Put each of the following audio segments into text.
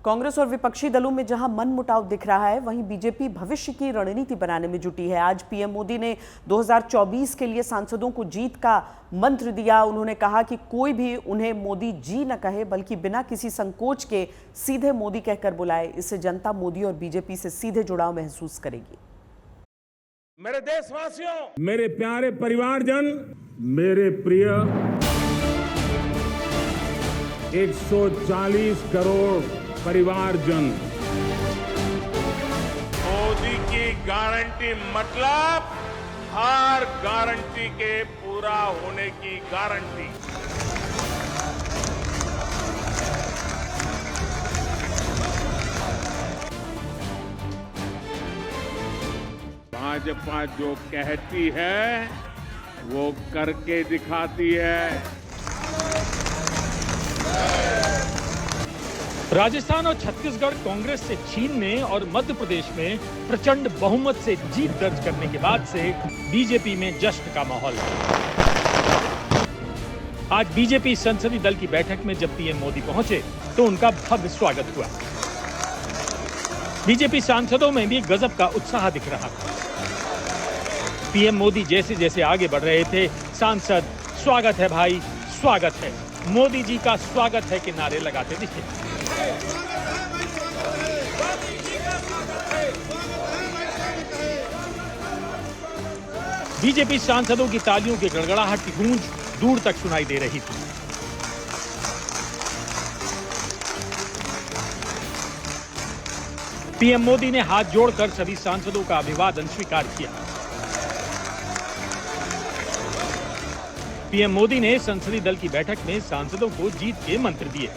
कांग्रेस और विपक्षी दलों में जहां मनमुटाव दिख रहा है, वहीं बीजेपी भविष्य की रणनीति बनाने में जुटी है। आज पीएम मोदी ने 2024 के लिए सांसदों को जीत का मंत्र दिया। उन्होंने कहा कि कोई भी उन्हें मोदी जी न कहे, बल्कि बिना किसी संकोच के सीधे मोदी कहकर बुलाए। इससे जनता मोदी और बीजेपी से सीधे जुड़ाव महसूस करेगी। मेरे देशवासियों, मेरे प्यारे परिवारजन, मेरे प्रिय 140 करोड़ परिवारजन, मोदी की गारंटी मतलब हर गारंटी के पूरा होने की गारंटी। भाजपा जो कहती है वो करके दिखाती है। राजस्थान और छत्तीसगढ़ कांग्रेस से छीनने और मध्य प्रदेश में प्रचंड बहुमत से जीत दर्ज करने के बाद से बीजेपी में जश्न का माहौल है। आज बीजेपी संसदीय दल की बैठक में जब पीएम मोदी पहुंचे तो उनका भव्य स्वागत हुआ। बीजेपी सांसदों में भी गजब का उत्साह दिख रहा था। पीएम मोदी जैसे जैसे आगे बढ़ रहे थे, सांसद स्वागत है भाई, स्वागत है, मोदी जी का स्वागत है के नारे लगाते दिखे। बीजेपी सांसदों की तालियों की गड़गड़ाहट की गूंज दूर तक सुनाई दे रही थी। पीएम मोदी ने हाथ जोड़कर सभी सांसदों का अभिवादन स्वीकार किया। पीएम मोदी ने संसदीय दल की बैठक में सांसदों को जीत के मंत्र दिए।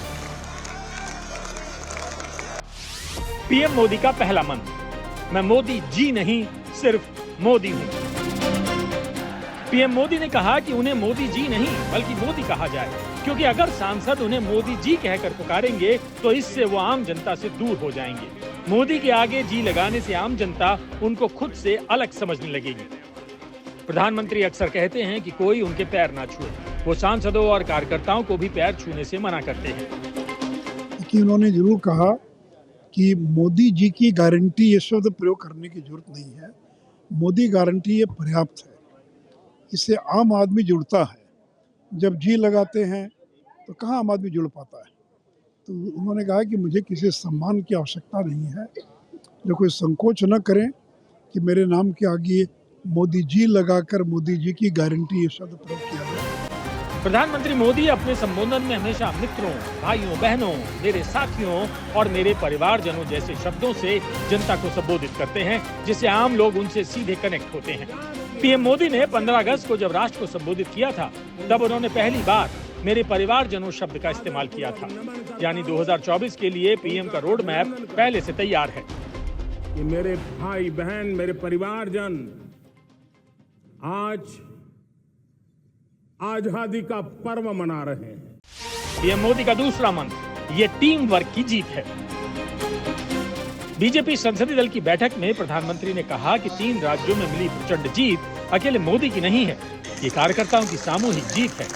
पीएम मोदी का पहला मंत्र, मैं मोदी जी नहीं सिर्फ मोदी हूं। पीएम मोदी ने कहा कि उन्हें मोदी जी नहीं बल्कि मोदी कहा जाए, क्योंकि अगर सांसद उन्हें मोदी जी कहकर पुकारेंगे तो इससे वो आम जनता से दूर हो जाएंगे। मोदी के आगे जी लगाने से आम जनता उनको खुद से अलग समझने लगेगी। प्रधानमंत्री अक्सर कहते हैं कि कोई उनके पैर ना छुए। वो सांसदों और कार्यकर्ताओं को भी पैर छूने से मना करते हैं। लेकिन उन्होंने जरूर कहा कि मोदी जी की गारंटी ये शब्द प्रयोग करने की जरूरत नहीं है। मोदी गारंटी ये पर्याप्त है। इससे आम आदमी जुड़ता है। जब जी लगाते हैं तो कहाँ आम आदमी जुड़ पाता है। तो उन्होंने कहा कि मुझे किसी सम्मान की आवश्यकता नहीं है। जो कोई संकोच न करें कि मेरे नाम के आगे मोदी जी लगाकर मोदी जी की गारंटी ये शब्द प्रयोग किया गया। प्रधानमंत्री मोदी अपने संबोधन में हमेशा मित्रों, भाइयों, बहनों, मेरे साथियों और मेरे परिवारजनों जैसे शब्दों से जनता को संबोधित करते हैं, जिससे आम लोग उनसे सीधे कनेक्ट होते हैं। पीएम मोदी ने 15 अगस्त को जब राष्ट्र को संबोधित किया था, तब उन्होंने पहली बार मेरे परिवारजनों शब्द का इस्तेमाल किया था। यानी 2024 के लिए पीएम का रोड मैप पहले से तैयार है। कि मेरे भाई बहन, मेरे परिवारजन आज आजादी का पर्व मना रहे हैं। पीएम मोदी का दूसरा मंत्र, ये टीम वर्क की जीत है। बीजेपी संसदीय दल की बैठक में प्रधानमंत्री ने कहा कि 3 राज्यों में मिली प्रचंड जीत अकेले मोदी की नहीं है, ये कार्यकर्ताओं की सामूहिक जीत है।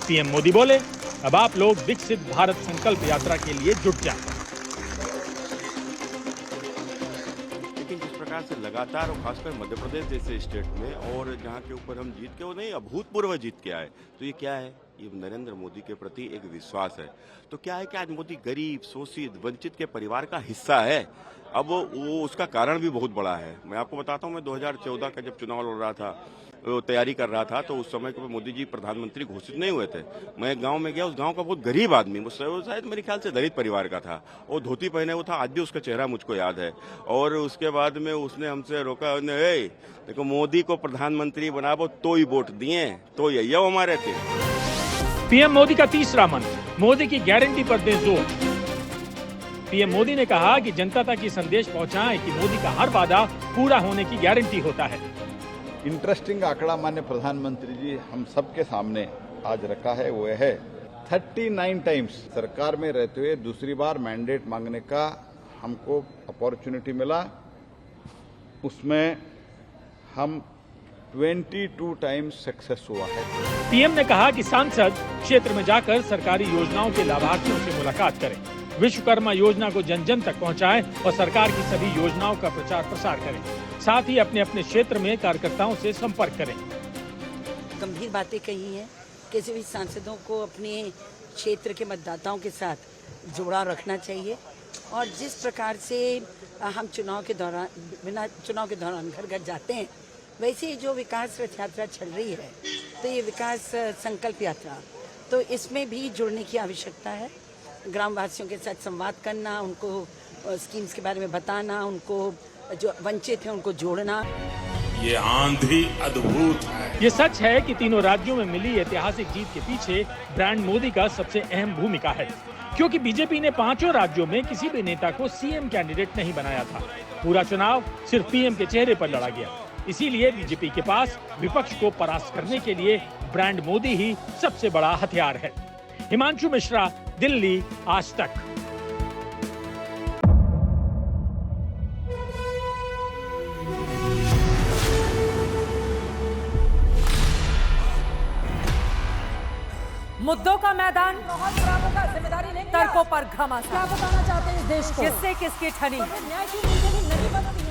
पीएम मोदी बोले, अब आप लोग विकसित भारत संकल्प यात्रा के लिए जुट जाएं। से लगातार और खासकर मध्य प्रदेश जैसे स्टेट में और जहां के ऊपर हम जीत के वो नहीं अभूतपूर्व जीत के आए, तो ये क्या है? ये नरेंद्र मोदी के प्रति एक विश्वास है। तो क्या है कि आज मोदी गरीब, शोषित, वंचित के परिवार का हिस्सा है। अब वो उसका कारण भी बहुत बड़ा है। मैं आपको बताता हूं, मैं 2014 का जब चुनाव लड़ रहा था, तैयारी कर रहा था, तो उस समय को मोदी जी प्रधानमंत्री घोषित नहीं हुए थे। मैं गांव में गया, उस गांव का बहुत गरीब आदमी, वो शायद मेरे ख्याल से दलित परिवार का था, और धोती पहने हुआ था। आज भी उसका चेहरा मुझको याद है। और उसके बाद में उसने हमसे रोका, देखो मोदी को प्रधानमंत्री बनाओ तो ही वोट दिए, तो ये हमारे थे। पीएम मोदी का तीसरा मंत्र, मोदी की गारंटी पर दें जोर। पीएम मोदी ने कहा कि जनता तक ये संदेश पहुंचाएं कि मोदी का हर वादा पूरा होने की गारंटी होता है। इंटरेस्टिंग आंकड़ा माननीय प्रधानमंत्री जी हम सबके सामने आज रखा है, वो है 39 टाइम्स सरकार में रहते हुए दूसरी बार मैंडेट मांगने का हमको अपॉर्चुनिटी मिला। उसमें हम 22 टाइम्स सक्सेस हुआ है। पीएम ने कहा कि सांसद क्षेत्र में जाकर सरकारी योजनाओं के लाभार्थियों से मुलाकात करें, विश्वकर्मा योजना को जन जन तक पहुंचाएं और सरकार की सभी योजनाओं का प्रचार प्रसार करें। साथ ही अपने अपने क्षेत्र में कार्यकर्ताओं से संपर्क करें। गंभीर बातें कही हैं। किसी भी सांसदों को अपने क्षेत्र के मतदाताओं के साथ जुड़ाव रखना चाहिए और जिस प्रकार से हम चुनाव के दौरान घर घर जाते हैं, वैसे ही जो विकास रथ यात्रा चल रही है, तो ये विकास संकल्प यात्रा, तो इसमें भी जुड़ने की आवश्यकता है। ग्रामवासियों के साथ संवाद करना, उनको स्कीम्स के बारे में बताना, उनको जो वंचित हैं उनको जोड़ना। ये आंधी अद्भुत है। ये सच है कि तीनों राज्यों में मिली ऐतिहासिक जीत के पीछे ब्रांड मोदी का सबसे अहम भूमिका है, क्योंकि बीजेपी ने 5 राज्यों में किसी भी नेता को सीएम कैंडिडेट नहीं बनाया था। पूरा चुनाव सिर्फ पीएम के चेहरे पर लड़ा गया। इसीलिए बीजेपी के पास विपक्ष को परास्त करने के लिए ब्रांड मोदी ही सबसे बड़ा हथियार है। हिमांशु मिश्रा, दिल्ली, आज तक। मुद्दों का मैदान, जिम्मेदारी नहीं, तर्कों पर घमासान। क्या बताना चाहते हैं इस देश को? किससे किसकी ठनी,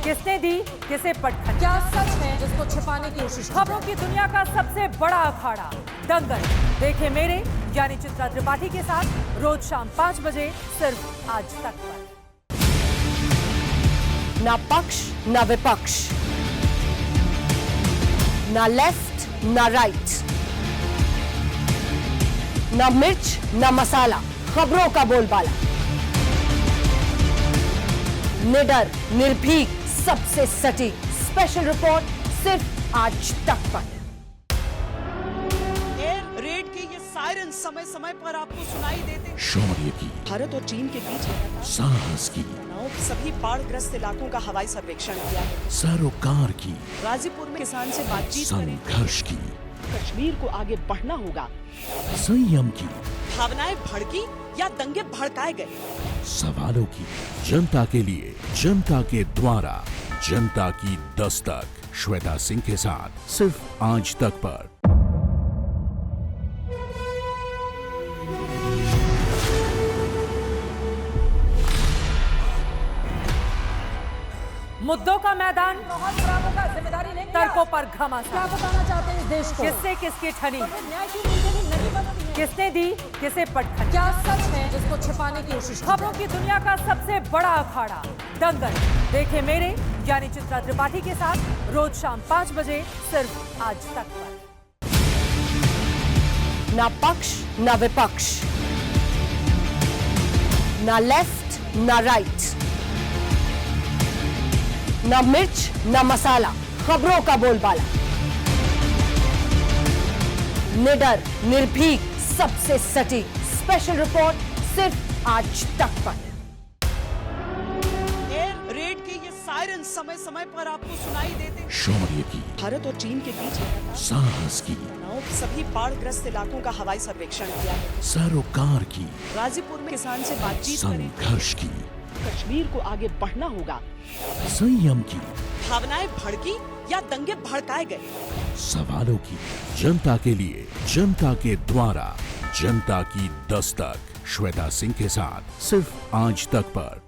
किसने दी किसे पटखनी, क्या सच है जिसको छिपाने की कोशिश। खबरों की दुनिया का सबसे बड़ा अखाड़ा दंगल देखे मेरे यानी चित्रा त्रिपाठी के साथ रोज शाम 5 बजे सिर्फ आज तक पर। ना पक्ष ना विपक्ष, ना लेफ्ट ना राइट, ना मिर्च ना मसाला, खबरों का बोलबाला, निडर निर्भीक सबसे सटीक स्पेशल रिपोर्ट सिर्फ आज तक पर। एयर रेड के ये सायरन समय समय पर आपको सुनाई देते। शौर्य की, भारत और चीन के बीच साहस की, सभी बाढ़ग्रस्त इलाकों का हवाई सर्वेक्षण किया। सरोकार की, गाजीपुर में किसान से बातचीत करें। संघर्ष की, कश्मीर को आगे बढ़ना होगा। संयम की, भावनाएं भड़की या दंगे भड़काए गए। सवालों की, जनता के लिए, जनता के द्वारा, जनता की दस्तक। श्वेता सिंह के साथ सिर्फ आज तक पर। मुद्दों का मैदान, जिम्मेदारी नहीं, तर्कों पर घमासान। क्या बताना चाहते हैं इस देश को? किससे किसकी ठनी, किसने दी किसे पटखनी, क्या सच है जिसको छिपाने की कोशिश। खबरों की दुनिया का सबसे बड़ा अखाड़ा दंगल देखे मेरे यानी चित्रा त्रिपाठी के साथ रोज शाम 5 बजे सिर्फ आज तक पर। ना पक्ष ना विपक्ष, ना लेफ्ट ना राइट, ना मिर्च ना मसाला, खबरों का बोलबाला, निडर निर्भीक सबसे सटीक स्पेशल रिपोर्ट सिर्फ आज तक पर। एयर रेड के ये सायरन समय समय पर आपको सुनाई देते। शौर्य की, भारत और चीन के बीच साहस की, सभी बाढ़ग्रस्त इलाकों का हवाई सर्वेक्षण किया। सरोकार की, गाजीपुर में किसान से बातचीत करें। संघर्ष की, कश्मीर को आगे बढ़ना होगा। संयम की, भावनाएं भड़की या दंगे भड़काए गए। सवालों की, जनता के लिए, जनता के द्वारा, जनता की दस्तक। श्वेता सिंह के साथ सिर्फ आज तक पर।